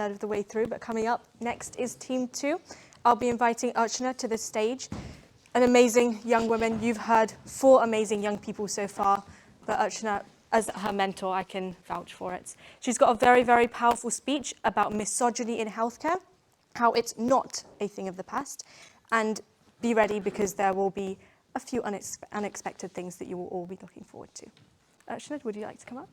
third of the way through, but coming up next is Team 2. I'll be inviting Archana to the stage. An amazing young woman. You've heard 4 amazing young people so far, but Archana, as her mentor, I can vouch for it. She's got a very, very powerful speech about misogyny in healthcare, how it's not a thing of the past, and be ready because there will be a few unexpected things that you will all be looking forward to. Archana, would you like to come up?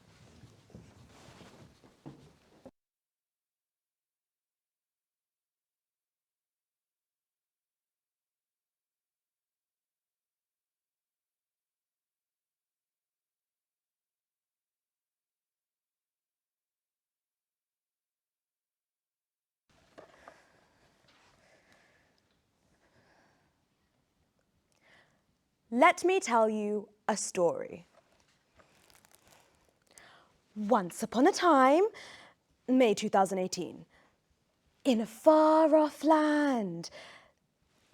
Let me tell you a story. Once upon a time, May 2018, in a far-off land,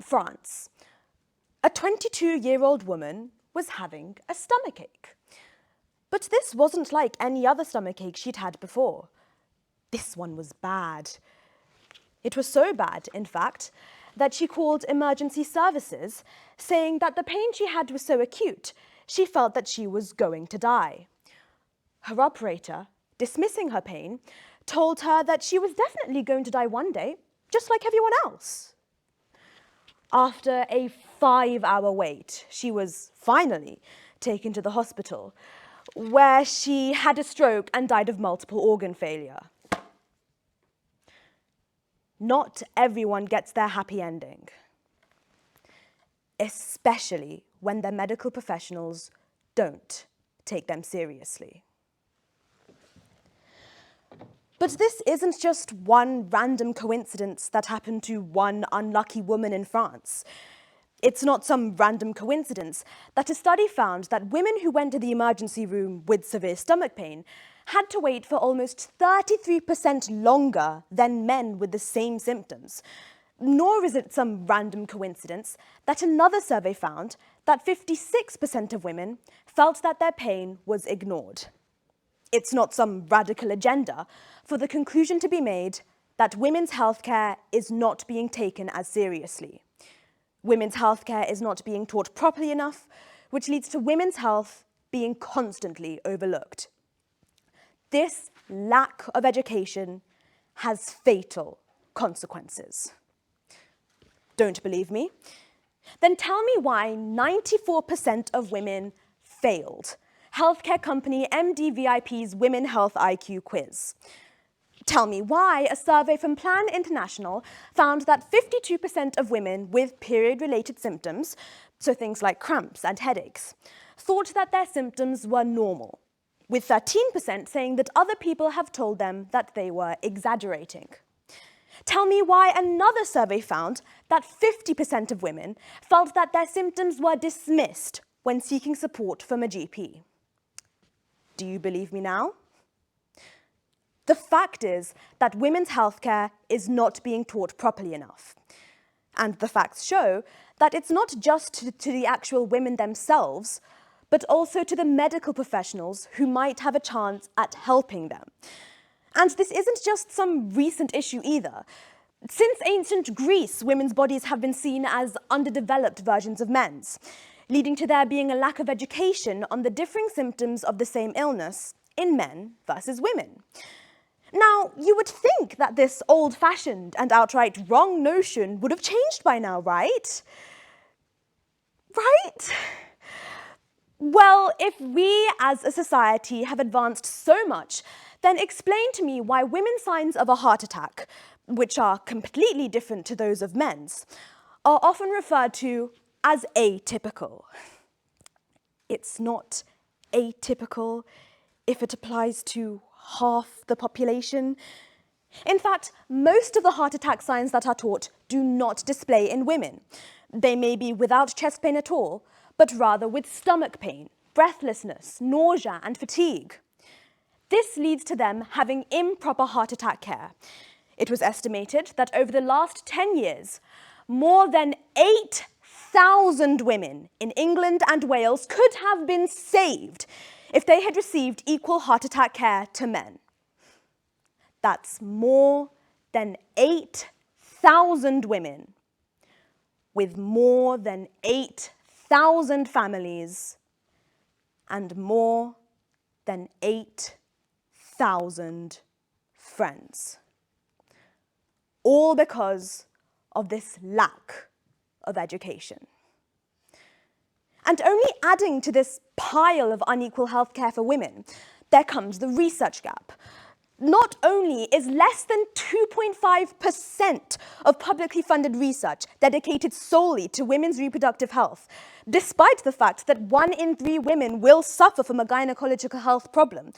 France, a 22-year-old woman was having a stomachache. But this wasn't like any other stomachache she'd had before. This one was bad. It was so bad, in fact, that she called emergency services, saying that the pain she had was so acute, she felt that she was going to die. Her operator, dismissing her pain, told her that she was definitely going to die one day, just like everyone else. After a 5-hour wait, she was finally taken to the hospital, where she had a stroke and died of multiple organ failure. Not everyone gets their happy ending, especially when their medical professionals don't take them seriously. But this isn't just one random coincidence that happened to one unlucky woman in France. It's not some random coincidence that a study found that women who went to the emergency room with severe stomach pain had to wait for almost 33% longer than men with the same symptoms. Nor is it some random coincidence that another survey found that 56% of women felt that their pain was ignored. It's not some radical agenda for the conclusion to be made that women's healthcare is not being taken as seriously. Women's healthcare is not being taught properly enough, which leads to women's health being constantly overlooked. This lack of education has fatal consequences. Don't believe me? Then tell me why 94% of women failed healthcare company MDVIP's Women Health IQ quiz. Tell me why a survey from Plan International found that 52% of women with period-related symptoms, so things like cramps and headaches, thought that their symptoms were normal, with 13% saying that other people have told them that they were exaggerating. Tell me why another survey found that 50% of women felt that their symptoms were dismissed when seeking support from a GP. Do you believe me now? The fact is that women's healthcare is not being taught properly enough. And the facts show that it's not just to the actual women themselves, but also to the medical professionals who might have a chance at helping them. And this isn't just some recent issue either. Since ancient Greece, women's bodies have been seen as underdeveloped versions of men's, leading to there being a lack of education on the differing symptoms of the same illness in men versus women. Now, you would think that this old-fashioned and outright wrong notion would have changed by now, right? Right? Well, if we as a society have advanced so much, then explain to me why women's signs of a heart attack, which are completely different to those of men's, are often referred to as atypical. It's not atypical if it applies to half the population. In fact, most of the heart attack signs that are taught do not display in women. They may be without chest pain at all, but rather with stomach pain, breathlessness, nausea, and fatigue. This leads to them having improper heart attack care. It was estimated that over the last 10 years, more than 8,000 women in England and Wales could have been saved if they had received equal heart attack care to men. That's more than 8,000 women with more than 8,000 families and more than 8,000 friends. All because of this lack of education. And only adding to this pile of unequal healthcare for women, there comes the research gap. Not only is less than 2.5% of publicly funded research dedicated solely to women's reproductive health, despite the fact that 1 in 3 women will suffer from a gynecological health problem,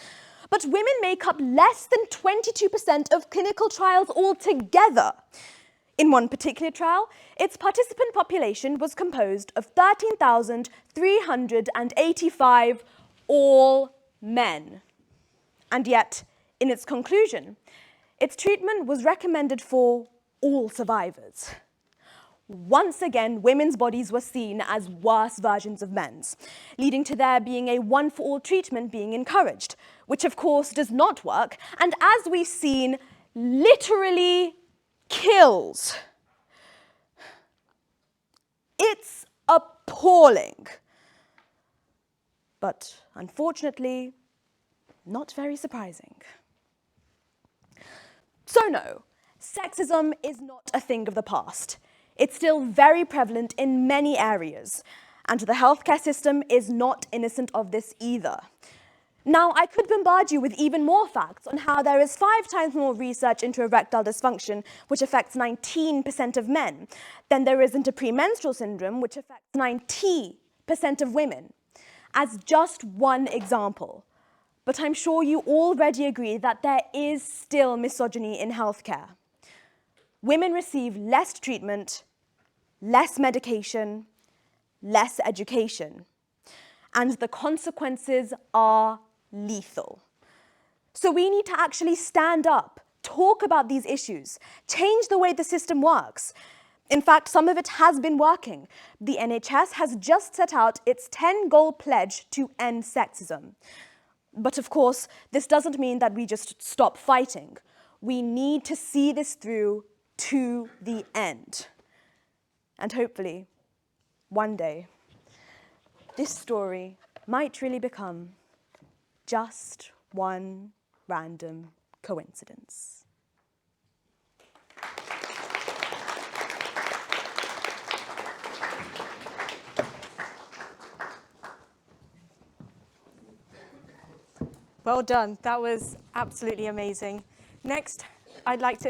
but women make up less than 22% of clinical trials altogether. In one particular trial, its participant population was composed of 13,385, all men. And yet, in its conclusion, its treatment was recommended for all survivors. Once again, women's bodies were seen as worse versions of men's, leading to there being a one-for-all treatment being encouraged, which of course does not work, and as we've seen, literally kills. It's appalling. But unfortunately, not very surprising. So no, sexism is not a thing of the past. It's still very prevalent in many areas, and the healthcare system is not innocent of this either. Now, I could bombard you with even more facts on how there is 5 times more research into erectile dysfunction, which affects 19% of men, than there is into premenstrual syndrome, which affects 90% of women, as just one example. But I'm sure you already agree that there is still misogyny in healthcare. Women receive less treatment, less medication, less education, and the consequences are lethal. So we need to actually stand up, talk about these issues, change the way the system works. In fact, some of it has been working. The NHS has just set out its 10-goal pledge to end sexism. But of course, this doesn't mean that we just stop fighting. We need to see this through to the end. And hopefully, one day, this story might really become just one random coincidence. Well done. That was absolutely amazing. Next, I'd like to